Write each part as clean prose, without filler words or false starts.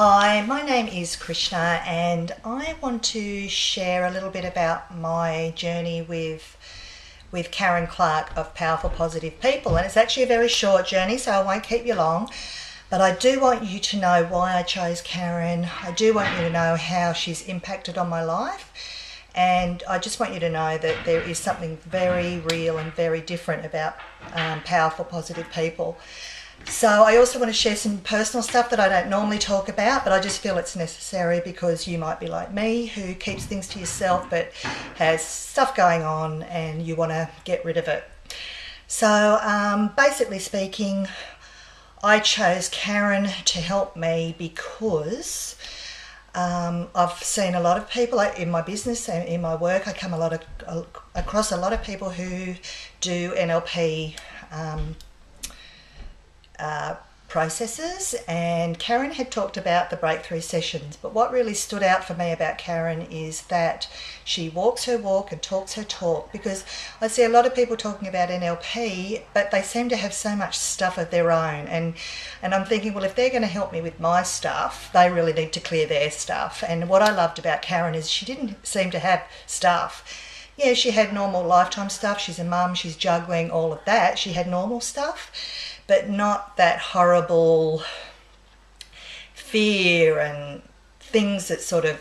Hi, my name is Krishna and I want to share a little bit about my journey with Karen Clark of Powerful Positive People. And it's actually a very short journey, so I won't keep you long. But I do want you to know why I chose Karen. I do want you to know how she's impacted on my life. And I just want you to know that there is something very real and very different about powerful positive people. So I also want to share some personal stuff that I don't normally talk about, but I just feel it's necessary because you might be like me, who keeps things to yourself but has stuff going on and you want to get rid of it. So basically speaking, I chose Karen to help me because I've seen a lot of people in my business and in my work. I come across a lot of people who do NLP processes, and Karen had talked about the breakthrough sessions, but what really stood out for me about Karen is that she walks her walk and talks her talk, because I see a lot of people talking about NLP but they seem to have so much stuff of their own, and I'm thinking, well, if they're going to help me with my stuff, they really need to clear their stuff. And what I loved about Karen is she didn't seem to have stuff. Yeah, she had normal lifetime stuff. She's a mum, she's juggling, all of that. She had normal stuff, but not that horrible fear and things that sort of,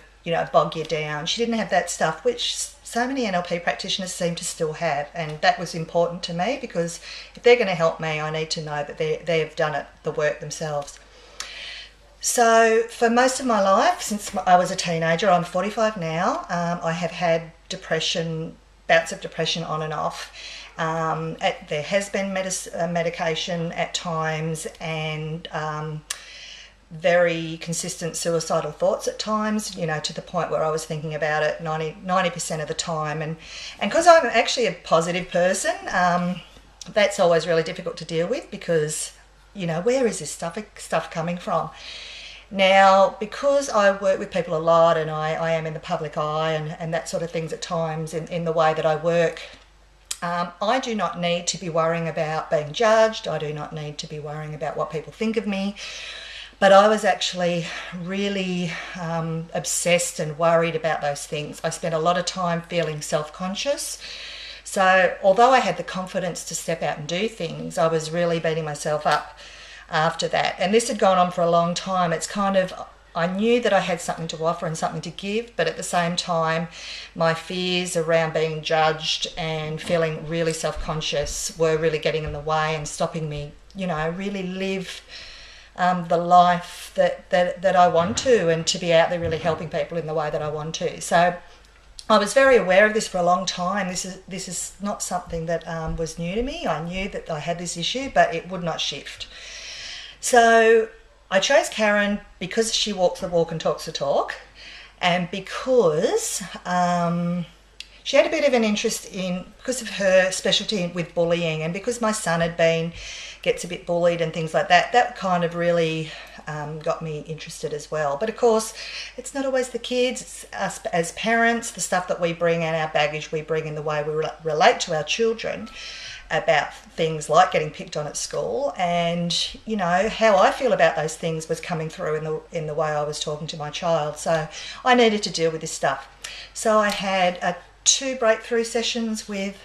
bog you down. She didn't have that stuff, which so many NLP practitioners seem to still have. And that was important to me, because if they're going to help me, I need to know that they've done the work themselves. So for most of my life, since I was a teenager, I'm 45 now, I have had bouts of depression on and off. There has been medication at times, and very consistent suicidal thoughts at times, to the point where I was thinking about it 90% of the time. And because I'm actually a positive person, that's always really difficult to deal with, because, where is this stuff coming from? Now, because I work with people a lot and I am in the public eye and that sort of things at times in the way that I work, I do not need to be worrying about being judged. I do not need to be worrying about what people think of me. But I was actually really obsessed and worried about those things. I spent a lot of time feeling self-conscious. So although I had the confidence to step out and do things, I was really beating myself up after that. And this had gone on for a long time. It's kind of, I knew that I had something to offer and something to give, but at the same time, my fears around being judged and feeling really self-conscious were really getting in the way and stopping me, really live the life that I want to, and to be out there really helping people in the way that I want to. So I was very aware of this for a long time. This is not something that was new to me. I knew that I had this issue, but it would not shift. So I chose Karen because she walks the walk and talks the talk, and because she had a bit of an interest because of her specialty with bullying, and because my son gets a bit bullied and things like that. That kind of really got me interested as well. But of course, it's not always the kids, it's us as parents, the stuff that we bring and our baggage we bring in the way we relate to our children about things like getting picked on at school. And how I feel about those things was coming through in the way I was talking to my child. So I needed to deal with this stuff. So I had 2 breakthrough sessions with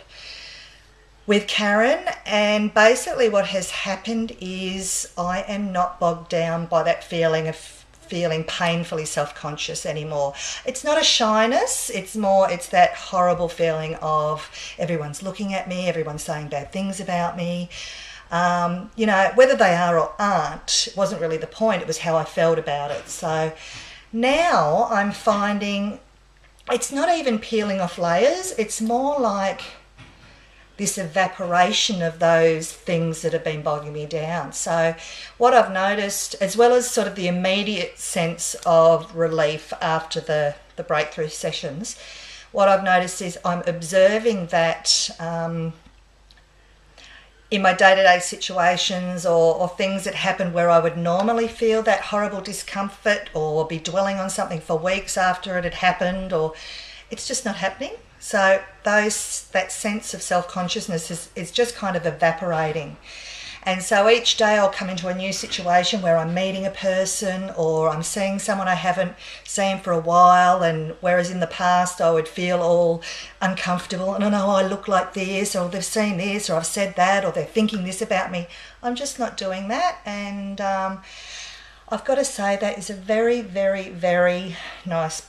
Karen, and basically what has happened is I am not bogged down by that feeling of feeling painfully self-conscious anymore. It's not a shyness, it's that horrible feeling of everyone's looking at me, everyone's saying bad things about me. Whether they are or aren't wasn't really the point, it was how I felt about it. So now I'm finding it's not even peeling off layers, it's more like this evaporation of those things that have been bogging me down. So what I've noticed, as well as sort of the immediate sense of relief after the breakthrough sessions, what I've noticed is I'm observing that in my day-to-day situations or things that happen where I would normally feel that horrible discomfort or be dwelling on something for weeks after it had happened, or it's just not happening. So that sense of self-consciousness is just kind of evaporating. And so each day I'll come into a new situation where I'm meeting a person or I'm seeing someone I haven't seen for a while, and whereas in the past I would feel all uncomfortable and I know I look like this, or they've seen this, or I've said that, or they're thinking this about me. I'm just not doing that, and I've got to say that is a very, very, very nice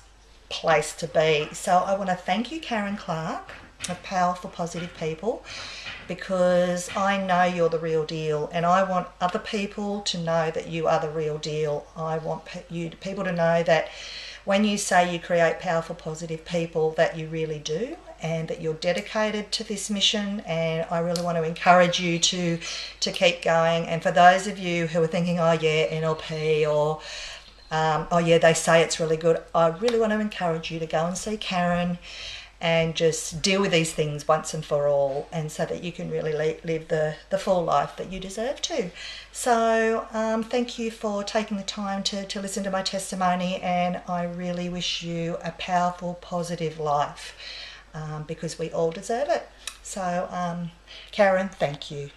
place to be. So I want to thank you, Karen Clark, of Powerful Positive People, because I know you're the real deal, and I want other people to know that you are the real deal. I want people to know that when you say you create powerful, positive people, that you really do, and that you're dedicated to this mission. And I really want to encourage you to keep going. And for those of you who are thinking, oh yeah, NLP, or oh yeah, they say it's really good, I really want to encourage you to go and see Karen and just deal with these things once and for all, and so that you can really live the full life that you deserve to. So thank you for taking the time to listen to my testimony, and I really wish you a powerful, positive life, because we all deserve it. So Karen, thank you.